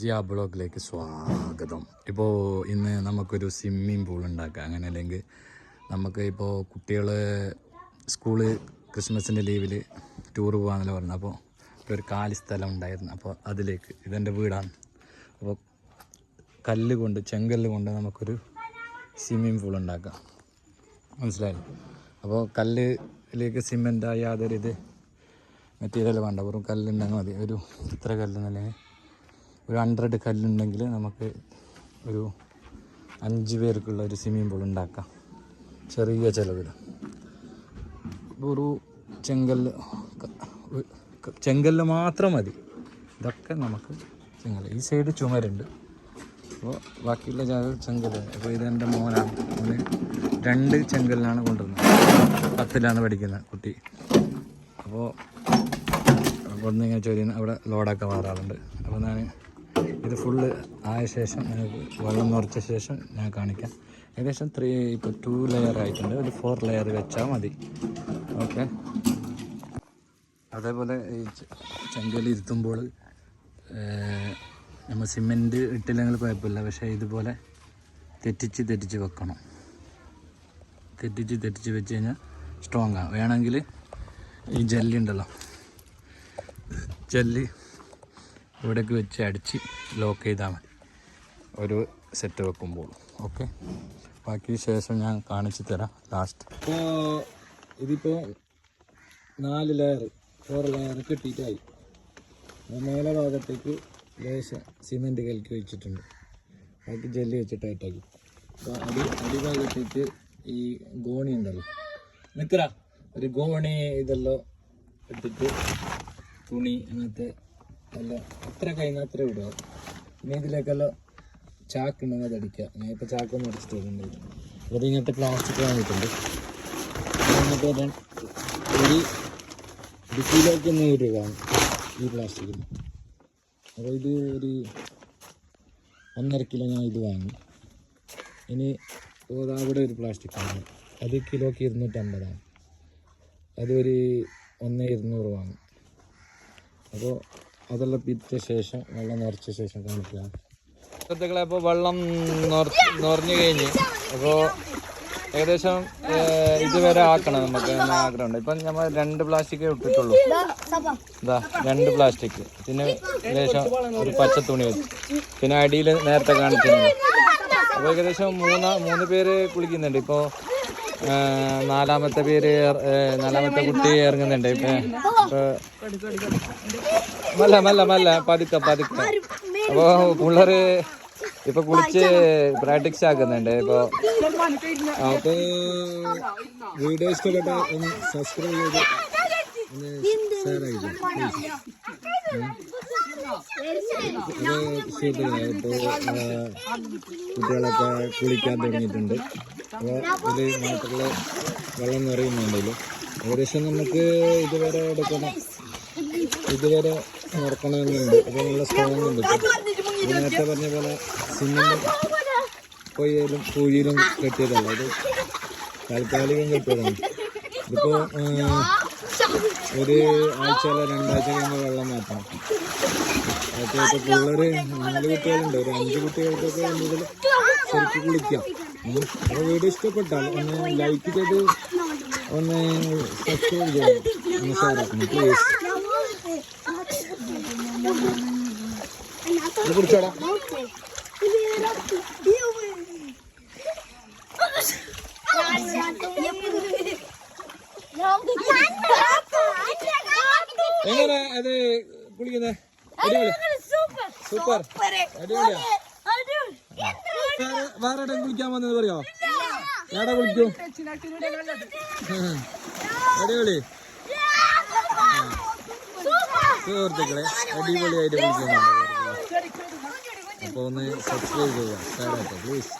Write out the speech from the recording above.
ജിയാ ബ്ലോഗിലേക്ക് സ്വാഗതം. ഇപ്പോൾ ഇന്ന് നമുക്കൊരു സ്വിമ്മിംഗ് പൂൾ ഉണ്ടാക്കാം. അങ്ങനെ അല്ലെങ്കിൽ നമുക്ക് ഇപ്പോൾ കുട്ടികൾ സ്കൂള് ക്രിസ്മസിൻ്റെ ലീവിൽ ടൂർ പോകാമെന്നല്ല പറഞ്ഞു. അപ്പോൾ ഒരു കാലി സ്ഥലം ഉണ്ടായിരുന്നു. അപ്പോൾ അതിലേക്ക് ഇതെൻ്റെ വീടാണ്. അപ്പോൾ ചെങ്കല്ല് കൊണ്ട് നമുക്കൊരു സ്വിമ്മിംഗ് പൂൾ ഉണ്ടാക്കാം. മനസ്സിലായില്ലേ? അപ്പോൾ കല്ലിലേക്ക് സിമെൻ്റ് യാതൊരു മെറ്റീരിയൽ വേണ്ട, വെറും കല്ലുണ്ടെങ്കിൽ മതി. ഒരു ഇത്ര കല്ലെന്നല്ലെങ്കിൽ ഒരു 100 കല്ലുണ്ടെങ്കിൽ നമുക്ക് ഒരു 5 പേർക്കുള്ള ഒരു സ്വിമ്മിംഗ് പൂൾ ഉണ്ടാക്കാം ചെറിയ ചിലവിൽ. ഒരു ചെങ്കല്ല് മാത്രം മതി. ഇതൊക്കെ നമുക്ക് ചെങ്കല്ല്. ഈ സൈഡ് ചുമരുണ്ട്, അപ്പോൾ ബാക്കിയുള്ള ചെങ്കല്ല്. അപ്പോൾ ഇതെൻ്റെ മോനാണ്. മോന് 2 ചെങ്കല്ലാണ് കൊണ്ടുവരുന്നത്. 10ലാണ് പഠിക്കുന്ന കുട്ടി. അപ്പോൾ അവിടുന്ന് ഇങ്ങനെ ചൊരിയുന്ന അവിടെ ലോഡൊക്കെ മാറാറുണ്ട്. അപ്പോൾ ഞാൻ ഇത് ഫുള്ള് ആയ ശേഷം വെള്ളം നിറച്ച ശേഷം ഞാൻ കാണിക്കാം. ഏകദേശം 2 ലെയർ ആയിട്ടുണ്ട്. ഒരു 4 ലെയർ വെച്ചാൽ മതി. ഓക്കെ. അതേപോലെ ഈ ചെങ്കൽ ഇരുത്തുമ്പോൾ നമ്മൾ സിമെൻറ്റ് ഇട്ടില്ലെങ്കിൽ കുഴപ്പമില്ല. പക്ഷേ ഇതുപോലെ തെറ്റിച്ച് വെക്കണം. തെറ്റിച്ച് വെച്ച് കഴിഞ്ഞാൽ സ്ട്രോങ് ആണ്. വേണമെങ്കിൽ ഈ ജെല്ലുണ്ടല്ലോ, ജെല്ല് ഇവിടേക്ക് വെച്ച് അടിച്ച് ലോക്ക് ചെയ്താൽ മതി ഒരു സെറ്റ് വെക്കുമ്പോൾ. ഓക്കെ. ബാക്കി ശേഷം ഞാൻ കാണിച്ചു തരാം ലാസ്റ്റ്. ഇപ്പോൾ ഇതിപ്പോൾ 4 ലെയർ 4 ലെയർ കെട്ടിയിട്ടായി. മേലെ ഭാഗത്തേക്ക് ലേശം സിമെൻറ്റ് കലക്കി വെച്ചിട്ടുണ്ട്. ബാക്കി ജെല്ല് വെച്ചിട്ട് ടൈറ്റാക്കി. അപ്പോൾ അടിഭാഗത്തേക്ക് ഈ ഗോണി ഉണ്ടല്ലോ, നിൽക്കറ ഒരു ഗോണി ഇതെല്ലാം ഇട്ടിട്ട് തുണി അങ്ങനത്തെ എല്ലാം അത്ര കഴിഞ്ഞാൽ അത്ര ഇടുക. പിന്നെ ഇതിലേക്കെല്ലാം ചാക്കുണ്ടെങ്കിൽ അത് അടിക്കുക. ഞാൻ ഇപ്പോൾ ചാക്കൊന്നും അടിച്ചിട്ട് വരുന്നുണ്ട്. അപ്പോൾ ഇങ്ങനത്തെ പ്ലാസ്റ്റിക് വാങ്ങിയിട്ടുണ്ട്. എന്നിട്ട് ഒരു കിലോയ്ക്ക് 100 രൂപയാണ് ഈ പ്ലാസ്റ്റിക്കിന്. അപ്പോൾ ഇത് ഒരു 1.5 കിലോ ഞാൻ ഇത് വാങ്ങി. ഇനി അവിടെ ഒരു പ്ലാസ്റ്റിക് വാങ്ങി, അത് കിലോയ്ക്ക് 250 അതൊരു 1,200 വാങ്ങും. അപ്പോൾ അതെല്ലാം പിറ്റ ശേഷം വെള്ളം നിറച്ച ശേഷം കാണിക്കുക. സുഹൃത്തുക്കളെ, അപ്പോൾ വെള്ളം നിറഞ്ഞു കഴിഞ്ഞ് അപ്പോൾ ഏകദേശം ഇതുവരെ ആക്കണം നമുക്ക് എന്ന ആഗ്രഹമുണ്ട്. ഇപ്പം നമ്മൾ 2 പ്ലാസ്റ്റിക്കേ ഇട്ടിട്ടുള്ളൂ. ഇതാ 2 പ്ലാസ്റ്റിക്, പിന്നെ ലേശം ഒരു പച്ച തുണി വെച്ച്, പിന്നെ അടിയിൽ നേരത്തെ കാണിച്ചിട്ടുണ്ട്. അപ്പോൾ ഏകദേശം 3 പേര് കുളിക്കുന്നുണ്ട്. ഇപ്പോൾ 4ാമത്തെ കുട്ടി ഇറങ്ങുന്നുണ്ട്. മല്ല പതുക്കെ. അപ്പോൾ പിള്ളേർ ഇപ്പോൾ കുളിച്ച് പ്രാക്ടീസ് ആക്കുന്നുണ്ട്. ഇപ്പോൾ വീഡിയോ ഇഷ്ടപ്പെട്ട ഒന്ന് സബ്സ്ക്രൈബ് ചെയ്ത് ഷെയർ ആയിരിക്കും. ഇപ്പോൾ കുട്ടികളൊക്കെ കുളിക്കാൻ തുടങ്ങിയിട്ടുണ്ട്. അപ്പോൾ ഇതിൽ മാത്രമുള്ള വെള്ളം നിറയുന്നുണ്ടല്ലോ. ഏകദേശം നമുക്ക് ഇതുവരെ നടക്കണമെന്നുണ്ട്. അപ്പോൾ നല്ല സ്ട്രോങ് ഉണ്ട്. നേരത്തെ പറഞ്ഞ പോലെ സിമെൻറ്റ് പൊയ്യലും കുഴിയിലും കെട്ടിയതല്ല, ഇത് താൽക്കാലികം കെട്ടിയതാണ്. ഇതിപ്പോൾ ഒരു ആഴ്ചയല്ല 2 ആഴ്ച കഴിയുമ്പോൾ വെള്ളം മാറ്റണം. അപ്പോൾ പിള്ളേർ 4 കുട്ടികളുണ്ട്. ഒരു 5 കുട്ടികൾക്കൊക്കെ എന്തെങ്കിലും ശരിക്കും കുളിക്കാം. അപ്പോൾ വീഡിയോ ഇഷ്ടപ്പെട്ടാൽ ഒന്ന് ലൈക്ക് ചെയ്ത് ഒന്ന് സബ്സ്ക്രൈബ് ചെയ്യണം, ഒന്ന് ഷെയർ ആക്കണം പ്ലീസ്. ഇത് കുടിച്ചോടാ. എങ്ങനെ അത് കുളിക്കുന്നത്? അടിപൊളി, സൂപ്പർ, അടിപൊളിയാ. വേറെ എവിടെ കുളിക്കാൻ വന്നത് പറയോ? എവിടെ കുളിക്കും? അടിപൊളി. സുഹൃത്തുക്കളെ, അടിപൊളിയായിട്ട് കുളിക്കുന്നുണ്ട്. അപ്പോൾ ഒന്ന് സബ്സ്ക്രൈബ് ചെയ്യുക, ഷെയർ ആക്കുക പ്ലീസ്.